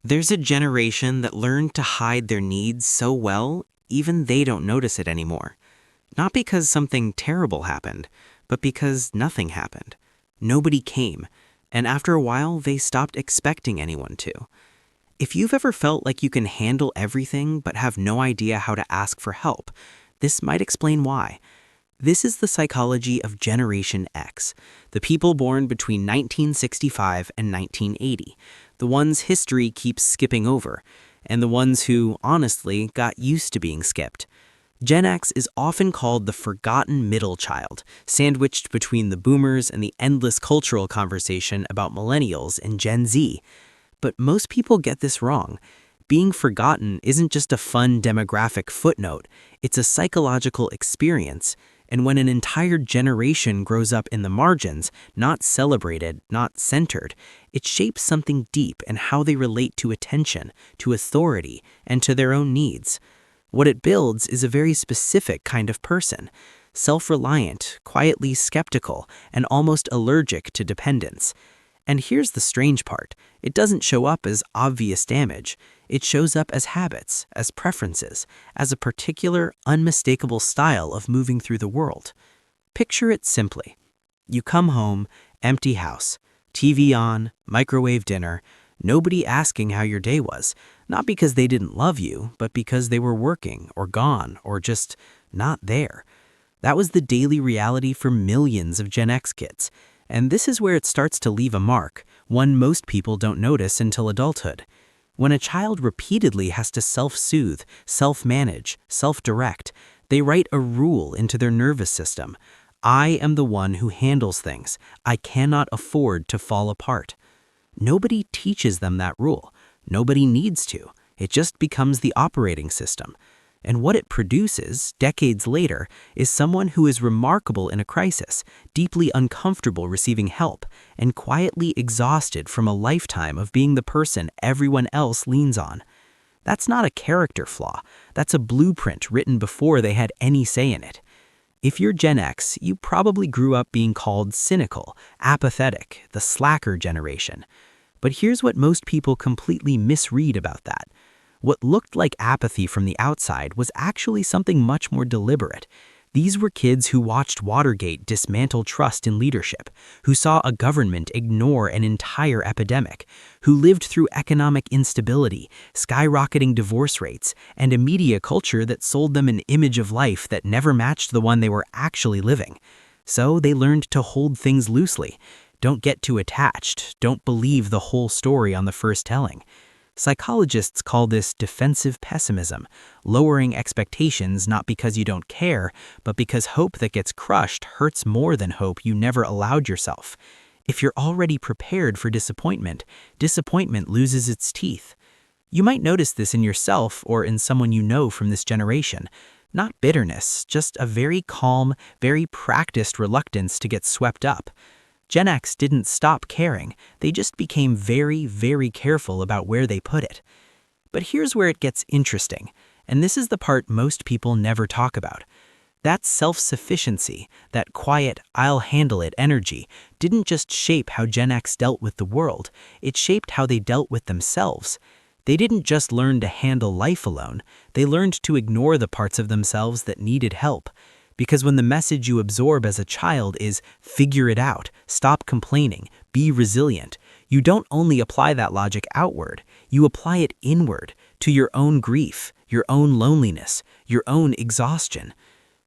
There's a generation that learned to hide their needs so well, even they don't notice it anymore. Not because something terrible happened, but because nothing happened. Nobody came, and after a while, they stopped expecting anyone to. If you've ever felt like you can handle everything but have no idea how to ask for help, this might explain why. This is the psychology of Generation X, the people born between 1965 and 1980, the ones history keeps skipping over, and the ones who, honestly, got used to being skipped. Gen X is often called the forgotten middle child, sandwiched between the boomers and the endless cultural conversation about millennials and Gen Z. But most people get this wrong. Being forgotten isn't just a fun demographic footnote, it's a psychological experience. And when an entire generation grows up in the margins, not celebrated, not centered, it shapes something deep in how they relate to attention, to authority, and to their own needs. What it builds is a very specific kind of person, self-reliant, quietly skeptical, and almost allergic to dependence. And here's the strange part. It doesn't show up as obvious damage. It shows up as habits, as preferences, as a particular, unmistakable style of moving through the world. Picture it simply. You come home, empty house, TV on, microwave dinner, nobody asking how your day was, not because they didn't love you, but because they were working or gone or just not there. That was the daily reality for millions of Gen X kids. And this is where it starts to leave a mark, one most people don't notice until adulthood. When a child repeatedly has to self-soothe, self-manage, self-direct, they write a rule into their nervous system. I am the one who handles things. I cannot afford to fall apart. Nobody teaches them that rule. Nobody needs to. It just becomes the operating system. And what it produces, decades later, is someone who is remarkable in a crisis, deeply uncomfortable receiving help, and quietly exhausted from a lifetime of being the person everyone else leans on. That's not a character flaw. That's a blueprint written before they had any say in it. If you're Gen X, you probably grew up being called cynical, apathetic, the slacker generation. But here's what most people completely misread about that. What looked like apathy from the outside was actually something much more deliberate. These were kids who watched Watergate dismantle trust in leadership, who saw a government ignore an entire epidemic, who lived through economic instability, skyrocketing divorce rates, and a media culture that sold them an image of life that never matched the one they were actually living. So they learned to hold things loosely. Don't get too attached. Don't believe the whole story on the first telling. Psychologists call this defensive pessimism, lowering expectations not because you don't care, but because hope that gets crushed hurts more than hope you never allowed yourself. If you're already prepared for disappointment, disappointment loses its teeth. You might notice this in yourself or in someone you know from this generation. Not bitterness, just a very calm, very practiced reluctance to get swept up. Gen X didn't stop caring, they just became very, very careful about where they put it. But here's where it gets interesting, and this is the part most people never talk about. That self-sufficiency, that quiet, I'll handle it energy, didn't just shape how Gen X dealt with the world, it shaped how they dealt with themselves. They didn't just learn to handle life alone, they learned to ignore the parts of themselves that needed help. Because when the message you absorb as a child is figure it out, stop complaining, be resilient, you don't only apply that logic outward, you apply it inward to your own grief, your own loneliness, your own exhaustion.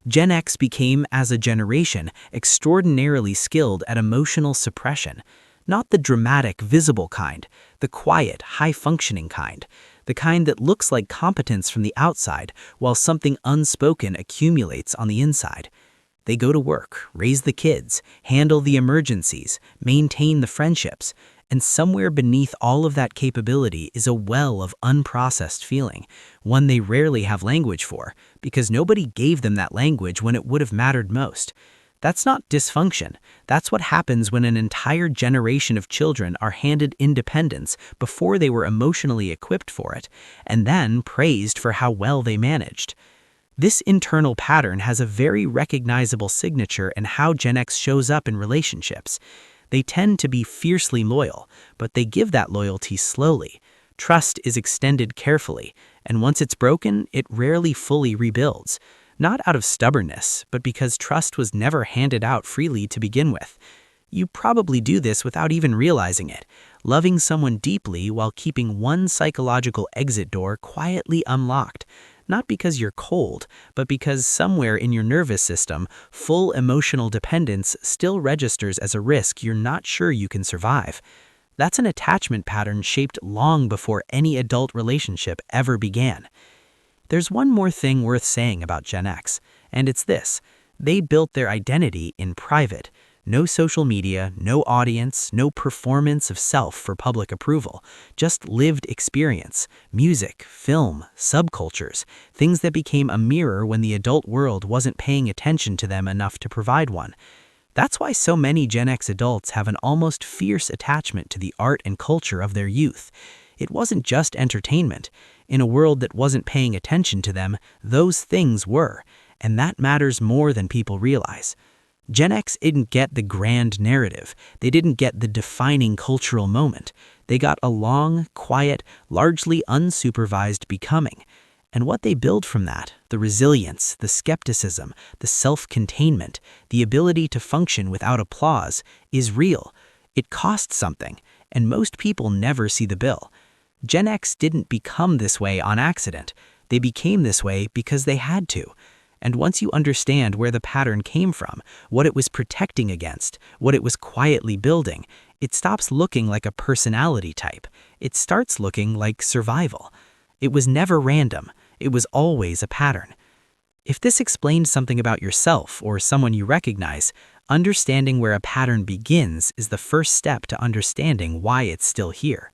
Gen X became, as a generation, extraordinarily skilled at emotional suppression. Not the dramatic, visible kind, the quiet, high-functioning kind. The kind that looks like competence from the outside while something unspoken accumulates on the inside. They go to work, raise the kids, handle the emergencies, maintain the friendships, and somewhere beneath all of that capability is a well of unprocessed feeling, one they rarely have language for, because nobody gave them that language when it would have mattered most. That's not dysfunction. That's what happens when an entire generation of children are handed independence before they were emotionally equipped for it, and then praised for how well they managed. This internal pattern has a very recognizable signature in how Gen X shows up in relationships. They tend to be fiercely loyal, but they give that loyalty slowly. Trust is extended carefully, and once it's broken, it rarely fully rebuilds. Not out of stubbornness, but because trust was never handed out freely to begin with. You probably do this without even realizing it, loving someone deeply while keeping one psychological exit door quietly unlocked. Not because you're cold, but because somewhere in your nervous system, full emotional dependence still registers as a risk you're not sure you can survive. That's an attachment pattern shaped long before any adult relationship ever began. There's one more thing worth saying about Gen X, and it's this. They built their identity in private. No social media, no audience, no performance of self for public approval. Just lived experience, music, film, subcultures, things that became a mirror when the adult world wasn't paying attention to them enough to provide one. That's why so many Gen X adults have an almost fierce attachment to the art and culture of their youth. It wasn't just entertainment. In a world that wasn't paying attention to them, those things were, and that matters more than people realize. Gen X didn't get the grand narrative. They didn't get the defining cultural moment. They got a long, quiet, largely unsupervised becoming. And what they build from that, the resilience, the skepticism, the self-containment, the ability to function without applause, is real. It costs something, and most people never see the bill. Gen X didn't become this way on accident. They became this way because they had to. And once you understand where the pattern came from, what it was protecting against, what it was quietly building, it stops looking like a personality type. It starts looking like survival. It was never random. It was always a pattern. If this explains something about yourself or someone you recognize, understanding where a pattern begins is the first step to understanding why it's still here.